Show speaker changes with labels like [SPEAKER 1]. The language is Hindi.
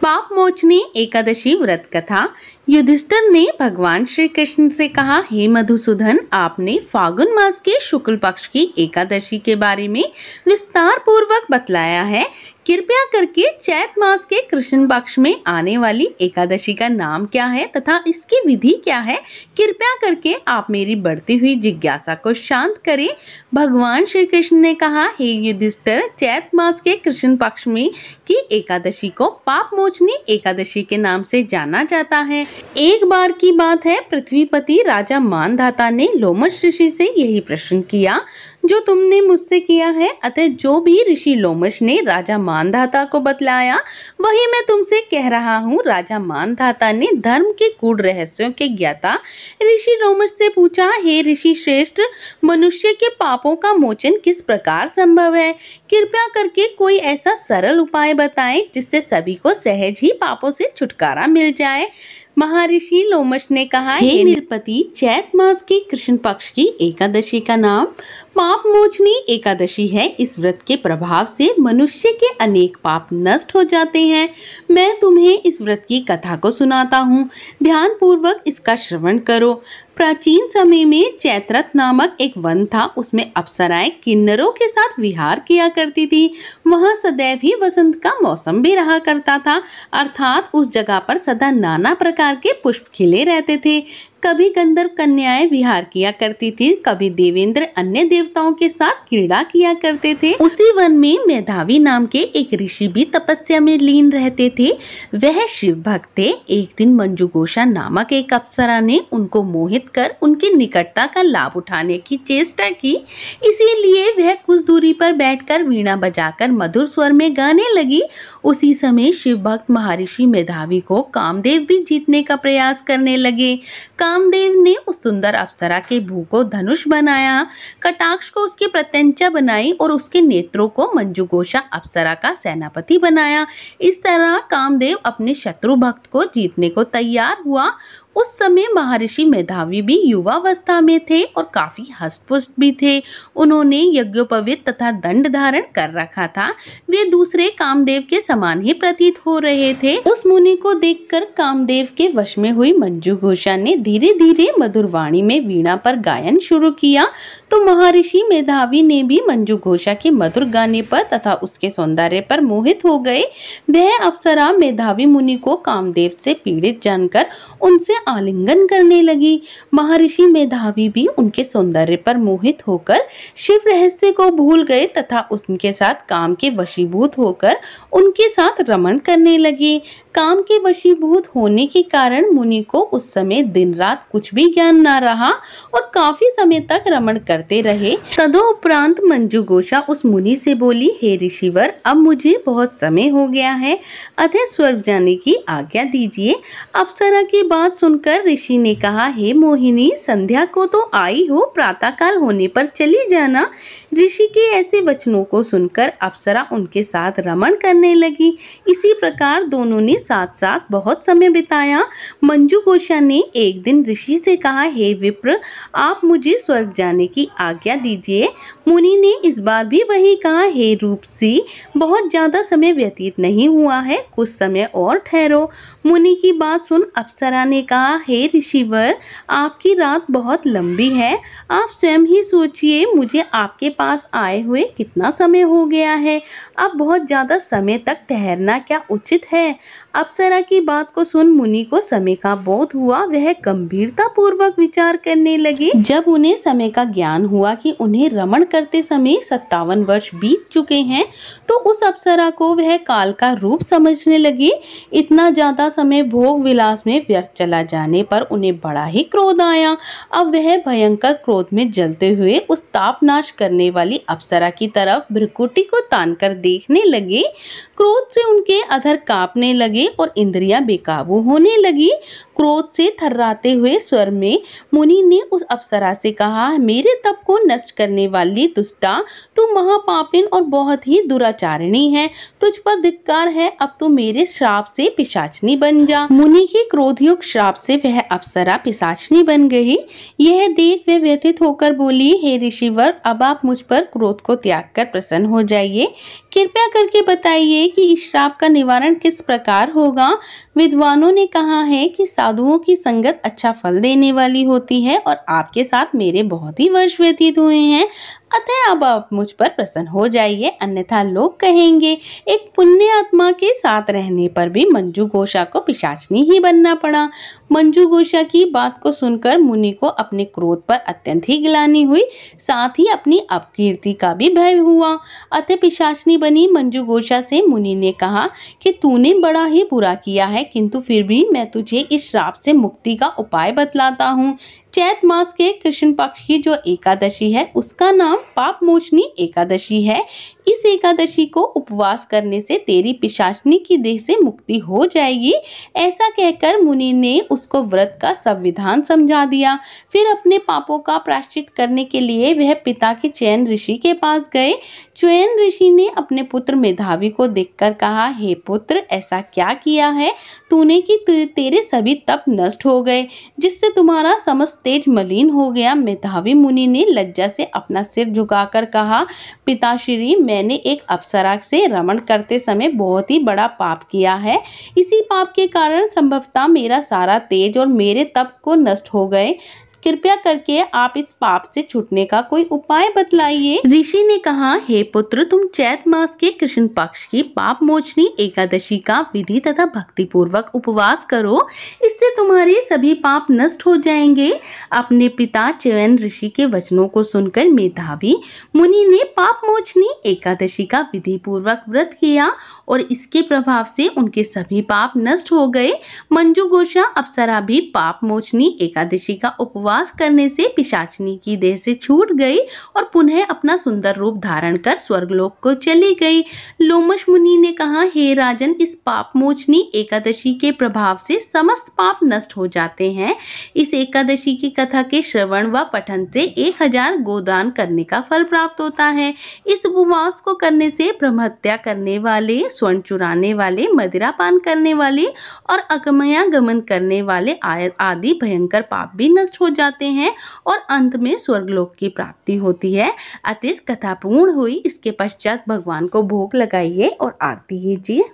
[SPEAKER 1] पाप मोचनी एकादशी व्रत कथा। युधिष्ठिर ने भगवान श्री कृष्ण से कहा, हे मधुसूदन, आपने फागुन मास के शुक्ल पक्ष की एकादशी के बारे में विस्तार पूर्वक बतलाया है। कृपया करके चैत मास के कृष्ण पक्ष में आने वाली एकादशी का नाम क्या है तथा इसकी विधि क्या है, कृपया करके आप मेरी बढ़ती हुई जिज्ञासा को शांत करें। भगवान श्री कृष्ण ने कहा, हे युधिष्ठिर, चैत मास के कृष्ण पक्ष में की एकादशी को पाप मोचनी एकादशी के नाम से जाना जाता है। एक बार की बात है, पृथ्वीपति राजा मानधाता ने लोमश ऋषि से यही प्रश्न किया जो तुमने मुझसे किया है। अतः जो भी ऋषि लोमश ने राजा मानधाता को बतलाया वही मैं तुमसे कह रहा हूँ। राजा मानधाता ने धर्म के गूढ़ रहस्यों के ज्ञाता ऋषि लोमश से पूछा, हे ऋषि श्रेष्ठ, मनुष्य के पापों का मोचन किस प्रकार संभव है? कृपया करके कोई ऐसा सरल उपाय बताएं जिससे सभी को सहज ही पापों से छुटकारा मिल जाए। महर्षि लोमश ने कहा, हे नृपति, चैत मास के कृष्ण पक्ष की एकादशी का नाम पाप मोचनी एकादशी है। इस व्रत के प्रभाव से मनुष्य के अनेक पाप नष्ट हो जाते हैं। मैं तुम्हें इस व्रत की कथा को सुनाता हूँ, ध्यान पूर्वक इसका श्रवण करो। प्राचीन समय में चैत्रथ नामक एक वन था। उसमें अप्सराएं किन्नरों के साथ विहार किया करती थी। वहाँ सदैव ही वसंत का मौसम भी रहा करता था, अर्थात उस जगह पर सदा नाना प्रकार के पुष्प खिले रहते थे। कभी गंधर्व कन्याएं विहार किया करती थी, कभी देवेंद्र अन्य देवताओं के साथ क्रीड़ा किया करते थे। उसी वन में मेधावी नाम के एक ऋषि भी तपस्या में लीन रहते थे। वह शिव भक्त थे। एक दिन मंजुघोषा नामक एक अप्सरा ने उनको मोहित कर उनकी निकटता का लाभ उठाने की चेष्टा की। इसीलिए वह कुछ दूरी पर बैठकर वीणा बजाकर मधुर स्वर में गाने लगी। उसी समय शिव भक्त महर्षि मेधावी को कामदेव भी जीतने का प्रयास करने लगे। कामदेव ने उस सुंदर अप्सरा के भू को धनुष बनाया, कटाक्ष को उसकी प्रत्यंचा बनाई और उसके नेत्रों को मंजुघोषा अप्सरा का सेनापति बनाया। इस तरह कामदेव अपने शत्रु भक्त को जीतने को तैयार हुआ। उस समय महर्षि मेधावी भी युवावस्था में थे और काफी हष्टपुष्ट भी थे। उन्होंने यज्ञोपवीत तथा दंड धारण कर रखा था। वे दूसरे कामदेव के समान ही प्रतीत हो रहे थे। उस मुनि को देखकर कामदेव के वश में हुई मंजुघोषा ने धीरे धीरे मधुर वाणी में वीणा पर गायन शुरू किया। तो महर्षि मेधावी ने भी मंजुघोषा के मधुर गाने पर तथा उसके सौंदर्य पर मोहित हो गए। वह अप्सरा मेधावी मुनि को कामदेव से पीड़ित जानकर उनसे आलिंगन करने लगी। महर्षि मेधावी भी उनके सौंदर्य पर मोहित होकर शिव रहस्य को भूल गए तथा उनके साथ काम के वशीभूत होकर उनके साथ रमण करने लगे। काम के वशीभूत होने के कारण मुनि को उस समय दिन रात कुछ भी ज्ञान न रहा और काफी समय तक रमण करते रहे। तदोपरांत मंजुघोषा उस मुनि से बोली, हे ऋषिवर, अब मुझे बहुत समय हो गया है, अतः स्वर्ग जाने की आज्ञा दीजिए। अप्सरा की बात सुनकर ऋषि ने कहा, हे मोहिनी, संध्या को तो आई हो, प्रातःकाल होने पर चली जाना। ऋषि के ऐसे वचनों को सुनकर अप्सरा उनके साथ रमण करने लगी। इसी प्रकार दोनों ने साथ साथ बहुत समय बिताया। मंजुघोषा ने एक दिन ऋषि से कहा, हे विप्र, आप मुझे स्वर्ग जाने की आज्ञा दीजिए। मुनि ने इस बार भी वही कहा, हे रूपसी, बहुत ज्यादा समय व्यतीत नहीं हुआ है, कुछ समय और ठहरो। मुनि की बात सुन अप्सरा ने कहा, हे ऋषिवर, आपकी रात बहुत लंबी है, आप स्वयं ही सोचिए, मुझे आपके पास आए हुए कितना समय हो गया है। अब बहुत ज्यादा समय तक ठहरना क्या उचित है? अप्सरा की बात को सुन मुनि को समय का बोध हुआ। वह गंभीरता पूर्वक विचार करने लगे। जब उन्हें समय का ज्ञान हुआ कि उन्हें रमण करते समय 57 वर्ष बीत चुके हैं, तो उस अप्सरा को वह काल का रूप समझने लगे। इतना ज्यादा समय भोग विलास में व्यर्थ चला जाने पर उन्हें बड़ा ही क्रोध आया। अब वह भयंकर क्रोध में जलते हुए उस ताप नाश करने वाली अप्सरा की तरफ भ्रुकुटी को तान कर देखने लगे। क्रोध से उनके अधर कांपने लगे और इंद्रियां बेकाबू होने लगी। क्रोध से थर्राते हुए स्वर में मुनि ने उस अप्सरा से कहा, मेरे तप को नष्ट करने वाली दुष्टा, तू महापापिन और बहुत ही दुराचारिणी है। तुझ पर धिक्कार है, अब तू मेरे श्राप से पिशाचनी बन जा। मुनि के क्रोधयुक्त श्राप से वह अप्सरा पिशाचनी बन गई। यह देख वह व्यथित होकर बोली, हे ऋषिवर, अब आप मुझ मुझ पर क्रोध को त्याग कर प्रसन्न हो जाइए। कृपया करके बताइए कि इस श्राप का निवारण किस प्रकार होगा। विद्वानों ने कहा है कि साधुओं की संगत अच्छा फल देने वाली होती है और आपके साथ मेरे बहुत ही वर्ष व्यतीत हुए हैं, अतः अब आप मुझ पर प्रसन्न हो जाइए, अन्यथा लोग कहेंगे एक पुण्य आत्मा के साथ रहने पर भी मंजू घोषा को पिशाचनी ही बनना पड़ा। मंजू घोषा की बात को सुनकर मुनि को अपने क्रोध पर अत्यंत ही गिलानी हुई, साथ ही अपनी अपकीर्ति का भी भय हुआ। अतः पिशाचनी बनी मंजू घोषा से मुनि ने कहा कि तूने बड़ा ही बुरा किया है, किंतु फिर भी मैं तुझे इस श्राप से मुक्ति का उपाय बतलाता हूँ। चैत मास के कृष्ण पक्ष की जो एकादशी है उसका नाम पाप मोचनी एकादशी है। इस एकादशी को उपवास करने से तेरी पिशाचनी की देह से मुक्ति हो जाएगी। ऐसा कहकर मुनि ने उसको व्रत का संविधान समझा दिया। फिर अपने पापों का प्रायश्चित करने के लिए वह पिता के च्ययन ऋषि के पास गए। च्ययन ऋषि ने अपने पुत्र मेधावी को देखकर कहा, हे पुत्र, ऐसा क्या किया है तूने कि तेरे सभी तप नष्ट हो गए, जिससे तुम्हारा समस्त तेज मलिन हो गया। मेधावी मुनि ने लज्जा से अपना सिर झुकाकर कहा, पिताश्री, मैंने एक अप्सरा से रमण करते समय बहुत ही बड़ा पाप किया है। इसी पाप के कारण संभवतः मेरा सारा तेज और मेरे तप को नष्ट हो गए। कृपया करके आप इस पाप से छूटने का कोई उपाय बतलाइए। ऋषि ने कहा, हे पुत्र, तुम चैत मास के कृष्ण पक्ष की पाप मोचनी एकादशी का विधि तथा भक्ति पूर्वक उपवास करो, इससे तुम्हारे सभी पाप नष्ट हो जाएंगे। अपने पिता च्ययन ऋषि के वचनों को सुनकर मेधावी मुनि ने पाप मोचनी एकादशी का विधि पूर्वक व्रत किया और इसके प्रभाव से उनके सभी पाप नष्ट हो गए। मंजू घोषा अप्सरा भी पाप मोचनी एकादशी का उपवास करने से पिशाचनी की देह से छूट गई और पुनः अपना सुंदर रूप धारण कर स्वर्गलोक को चली गई। लोमश मुनि ने कहा, हे राजन, इस पाप मोचनी एकादशी के प्रभाव से समस्त पाप नष्ट हो जाते हैं। इस एकादशी की कथा के श्रवण व पठन से 1000 गोदान करने का फल प्राप्त होता है। इस उपवास को करने से ब्रह्महत्या करने वाले, स्वर्ण चुराने वाले, मदिरा पान करने वाले और अगमयागमन करने वाले आदि भयंकर पाप भी नष्ट हो जाते हैं और अंत में स्वर्गलोक की प्राप्ति होती है। अतः कथा पूर्ण हुई। इसके पश्चात भगवान को भोग लगाइए और आरती कीजिए।